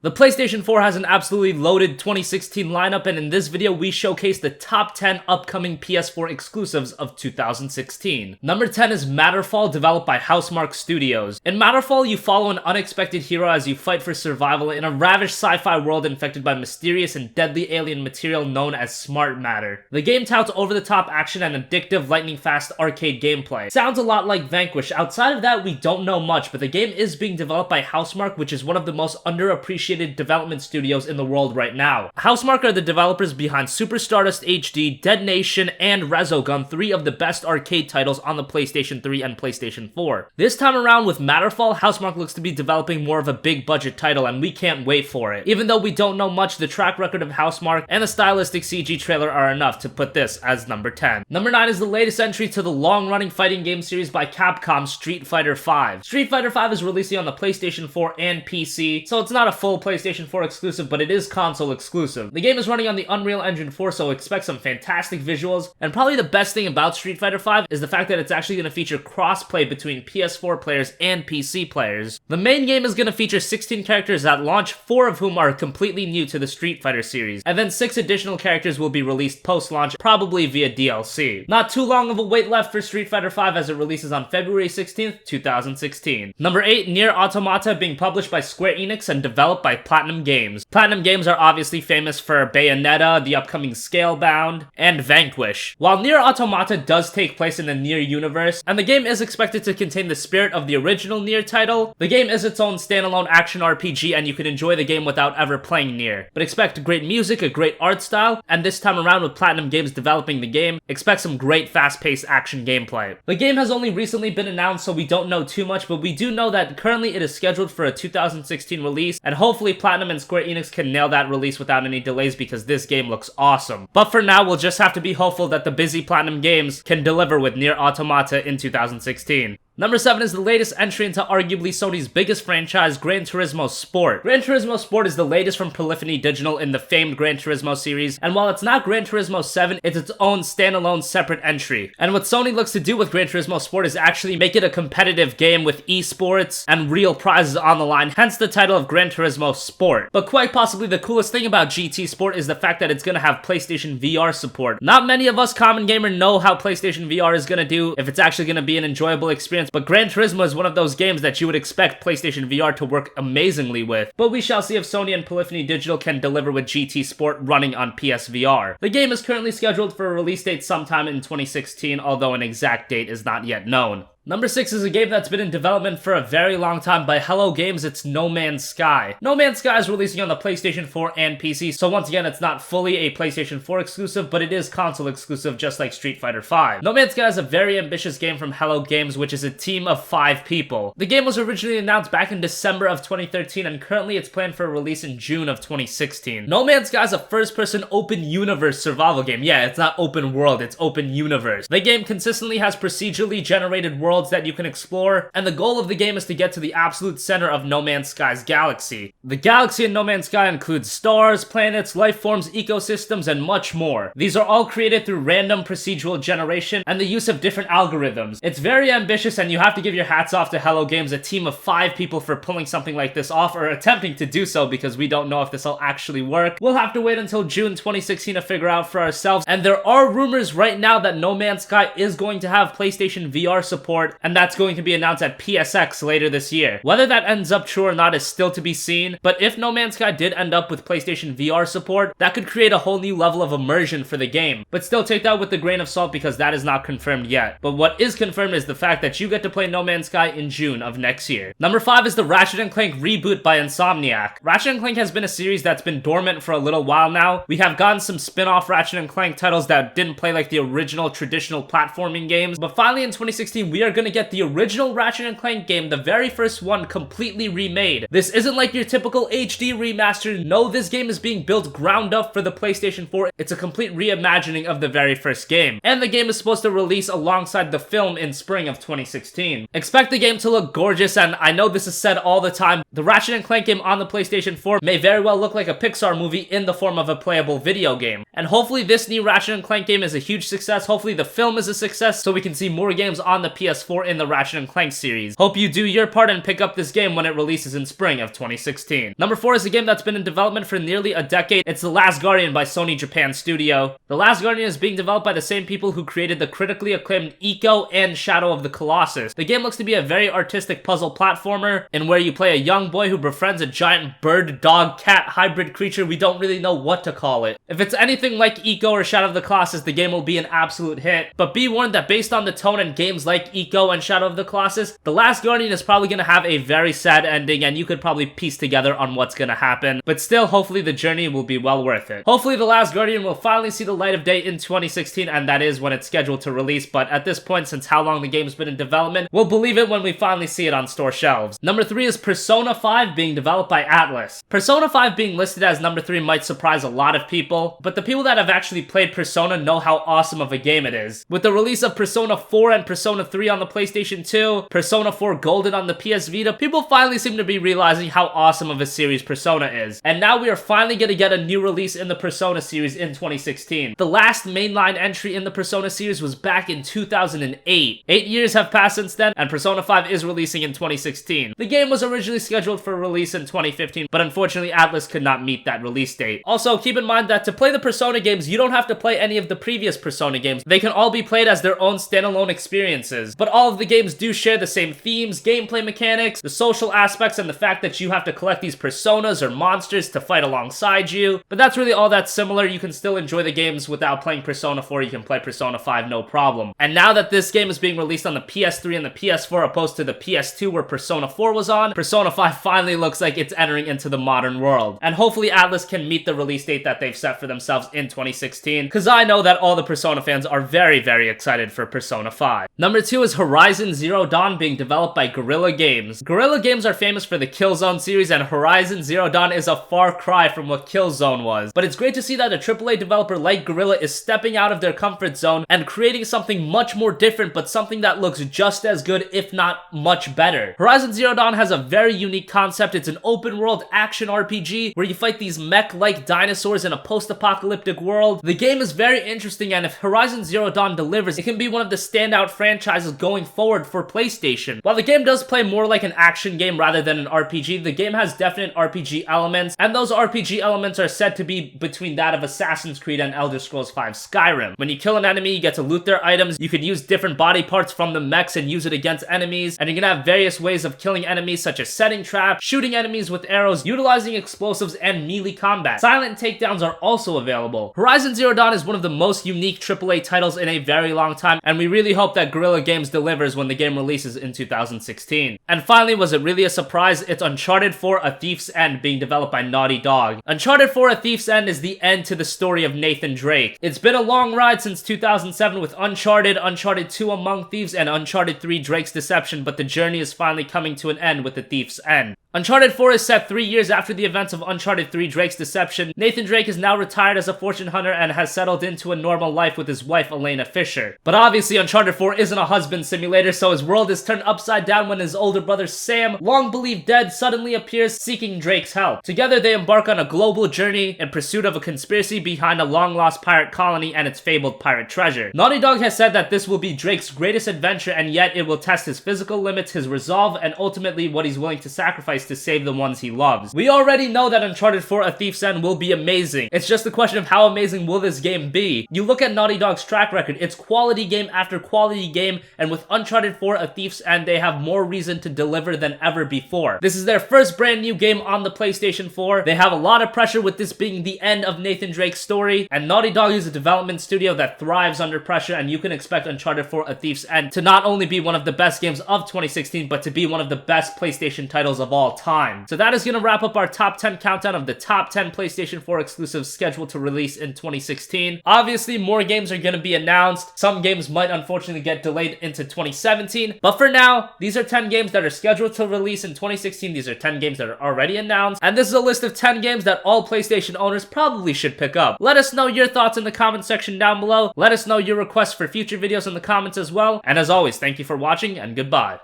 The PlayStation 4 has an absolutely loaded 2016 lineup, and in this video we showcase the top 10 upcoming PS4 exclusives of 2016. Number 10 is Matterfall, developed by Housemarque Studios. In Matterfall, you follow an unexpected hero as you fight for survival in a ravished sci-fi world infected by mysterious and deadly alien material known as smart matter. The game touts over-the-top action and addictive lightning-fast arcade gameplay. Sounds a lot like Vanquish. Outside of that, we don't know much, but the game is being developed by Housemarque, which is one of the most underappreciated development studios in the world right now. Housemarque are the developers behind Super Stardust HD, Dead Nation, and Resogun, three of the best arcade titles on the PlayStation 3 and PlayStation 4. This time around with Matterfall, Housemarque looks to be developing more of a big budget title, and we can't wait for it. Even though we don't know much, the track record of Housemarque and the stylistic CG trailer are enough to put this as number 10. Number 9 is the latest entry to the long-running fighting game series by Capcom, Street Fighter V. Street Fighter V is releasing on the PlayStation 4 and PC, so it's not a full PlayStation 4 exclusive, but it is console exclusive. The game is running on the Unreal Engine 4, so expect some fantastic visuals, and probably the best thing about Street Fighter V is the fact that it's actually going to feature cross-play between PS4 players and PC players. The main game is going to feature 16 characters at launch, 4 of whom are completely new to the Street Fighter series, and then 6 additional characters will be released post-launch, probably via DLC. Not too long of a wait left for Street Fighter V as it releases on February 16th, 2016. Number 8, Nier Automata, being published by Square Enix and developed by Platinum Games. Platinum Games are obviously famous for Bayonetta, the upcoming Scalebound, and Vanquish. While Nier Automata does take place in the Nier universe, and the game is expected to contain the spirit of the original Nier title, the game is its own standalone action RPG and you can enjoy the game without ever playing Nier. But expect great music, a great art style, and this time around with Platinum Games developing the game, expect some great fast-paced action gameplay. The game has only recently been announced, so we don't know too much, but we do know that currently it is scheduled for a 2016 release, and hopefully Platinum and Square Enix can nail that release without any delays because this game looks awesome. But for now, we'll just have to be hopeful that the busy Platinum Games can deliver with Nier Automata in 2016. Number 7 is the latest entry into arguably Sony's biggest franchise, Gran Turismo Sport. Gran Turismo Sport is the latest from Polyphony Digital in the famed Gran Turismo series, and while it's not Gran Turismo 7, it's its own standalone separate entry. And what Sony looks to do with Gran Turismo Sport is actually make it a competitive game with esports and real prizes on the line, hence the title of Gran Turismo Sport. But quite possibly the coolest thing about GT Sport is the fact that it's gonna have PlayStation VR support. Not many of us common gamer know how PlayStation VR is gonna do, if it's actually gonna be an enjoyable experience, but Gran Turismo is one of those games that you would expect PlayStation VR to work amazingly with. But we shall see if Sony and Polyphony Digital can deliver with GT Sport running on PSVR. The game is currently scheduled for a release date sometime in 2016, although an exact date is not yet known. Number 6 is a game that's been in development for a very long time by Hello Games. It's No Man's Sky. No Man's Sky is releasing on the PlayStation 4 and PC, so once again, it's not fully a PlayStation 4 exclusive, but it is console exclusive just like Street Fighter V. No Man's Sky is a very ambitious game from Hello Games, which is a team of 5 people. The game was originally announced back in December of 2013, and currently it's planned for a release in June of 2016. No Man's Sky is a first-person open universe survival game. Yeah, it's not open world, it's open universe. The game consistently has procedurally generated worlds that you can explore, and the goal of the game is to get to the absolute center of No Man's Sky's galaxy. The galaxy in No Man's Sky includes stars, planets, life forms, ecosystems, and much more. These are all created through random procedural generation and the use of different algorithms. It's very ambitious, and you have to give your hats off to Hello Games, a team of 5 people, for pulling something like this off, or attempting to do so, because we don't know if this will actually work. We'll have to wait until June 2016 to figure out for ourselves, and there are rumors right now that No Man's Sky is going to have PlayStation VR support, and that's going to be announced at PSX later this year. Whether that ends up true or not is still to be seen, but if No Man's Sky did end up with PlayStation VR support, that could create a whole new level of immersion for the game. But still take that with a grain of salt because that is not confirmed yet. But what is confirmed is the fact that you get to play No Man's Sky in June of next year. Number 5 is the Ratchet & Clank reboot by Insomniac. Ratchet & Clank has been a series that's been dormant for a little while now. We have gotten some spin-off Ratchet & Clank titles that didn't play like the original traditional platforming games, but finally in 2016 we are gonna get the original Ratchet & Clank game, the very first one, completely remade. This isn't like your typical HD remaster. No, this game is being built ground up for the PlayStation 4. It's a complete reimagining of the very first game. And the game is supposed to release alongside the film in spring of 2016. Expect the game to look gorgeous, and I know this is said all the time, the Ratchet & Clank game on the PlayStation 4 may very well look like a Pixar movie in the form of a playable video game. And hopefully this new Ratchet & Clank game is a huge success. Hopefully the film is a success so we can see more games on the PS4 PS4 in the Ratchet & Clank series. Hope you do your part and pick up this game when it releases in spring of 2016. Number 4 is a game that's been in development for nearly a decade. It's The Last Guardian by Sony Japan Studio. The Last Guardian is being developed by the same people who created the critically acclaimed Ico and Shadow of the Colossus. The game looks to be a very artistic puzzle platformer in where you play a young boy who befriends a giant bird, dog, cat hybrid creature. We don't really know what to call it. If it's anything like Ico or Shadow of the Colossus, the game will be an absolute hit. But be warned that based on the tone and games like Ico and Shadow of the Colossus, The Last Guardian is probably going to have a very sad ending, and you could probably piece together on what's going to happen. But still, hopefully the journey will be well worth it. Hopefully The Last Guardian will finally see the light of day in 2016, and that is when it's scheduled to release. But at this point, since how long the game's been in development, we'll believe it when we finally see it on store shelves. Number 3 is Persona 5 being developed by Atlus. Persona 5 being listed as number 3 might surprise a lot of people, but the people that have actually played Persona know how awesome of a game it is. With the release of Persona 4 and Persona 3 on the PlayStation 2, Persona 4 Golden on the PS Vita, people finally seem to be realizing how awesome of a series Persona is. And now we are finally going to get a new release in the Persona series in 2016. The last mainline entry in the Persona series was back in 2008. 8 years have passed since then, and Persona 5 is releasing in 2016. The game was originally scheduled for release in 2015, but unfortunately Atlus could not meet that release date. Also, keep in mind that to play the Persona games, you don't have to play any of the previous Persona games. They can all be played as their own standalone experiences. But all of the games do share the same themes, gameplay mechanics, the social aspects, and the fact that you have to collect these personas or monsters to fight alongside you. But that's really all that's similar. You can still enjoy the games without playing Persona 4. You can play Persona 5 no problem. And now that this game is being released on the PS3 and the PS4 opposed to the PS2 where Persona 4 was on, Persona 5 finally looks like it's entering into the modern world. And hopefully Atlus can meet the release date that they've set for themselves in 2016, because I know that all the Persona fans are very, very excited for Persona 5. Number 2 is Horizon Zero Dawn being developed by Guerrilla Games. Guerrilla Games are famous for the Killzone series, and Horizon Zero Dawn is a far cry from what Killzone was. But it's great to see that a AAA developer like Guerrilla is stepping out of their comfort zone and creating something much more different, but something that looks just as good, if not much better. Horizon Zero Dawn has a very unique concept. It's an open world action RPG where you fight these mech-like dinosaurs in a post-apocalyptic world. The game is very interesting, and if Horizon Zero Dawn delivers, it can be one of the standout franchises going forward for PlayStation. While the game does play more like an action game rather than an RPG, the game has definite RPG elements, and those RPG elements are said to be between that of Assassin's Creed and Elder Scrolls V Skyrim. When you kill an enemy, you get to loot their items. You can use different body parts from the mechs and use it against enemies, and you can have various ways of killing enemies, such as setting traps, shooting enemies with arrows, utilizing explosives, and melee combat. Silent takedowns are also available. Horizon Zero Dawn is one of the most unique AAA titles in a very long time, and we really hope that Guerrilla Games delivers when the game releases in 2016. And finally, was it really a surprise? It's Uncharted 4: A Thief's End being developed by Naughty Dog. Uncharted 4: A Thief's End is the end to the story of Nathan Drake. It's been a long ride since 2007 with Uncharted, Uncharted 2 Among Thieves, and Uncharted 3 Drake's Deception, but the journey is finally coming to an end with The Thief's End. Uncharted 4 is set 3 years after the events of Uncharted 3 Drake's Deception. Nathan Drake is now retired as a fortune hunter and has settled into a normal life with his wife Elena Fisher. But obviously Uncharted 4 isn't a husband simulator, so his world is turned upside down when his older brother Sam, long believed dead, suddenly appears seeking Drake's help. Together they embark on a global journey in pursuit of a conspiracy behind a long-lost pirate colony and its fabled pirate treasure. Naughty Dog has said that this will be Drake's greatest adventure, and yet it will test his physical limits, his resolve, and ultimately what he's willing to sacrifice to save the ones he loves. We already know that Uncharted 4: A Thief's End will be amazing. It's just a question of how amazing will this game be. You look at Naughty Dog's track record, it's quality game after quality game, and with Uncharted 4: A Thief's End, they have more reason to deliver than ever before. This is their first brand new game on the PlayStation 4. They have a lot of pressure with this being the end of Nathan Drake's story, and Naughty Dog is a development studio that thrives under pressure, and you can expect Uncharted 4: A Thief's End to not only be one of the best games of 2016, but to be one of the best PlayStation titles of all time. So that is going to wrap up our top 10 countdown of the top 10 PlayStation 4 exclusives scheduled to release in 2016. Obviously, more games are going to be announced. Some games might unfortunately get delayed into 2017. But for now, these are 10 games that are scheduled to release in 2016. These are 10 games that are already announced. And this is a list of 10 games that all PlayStation owners probably should pick up. Let us know your thoughts in the comment section down below. Let us know your requests for future videos in the comments as well. And as always, thank you for watching and goodbye.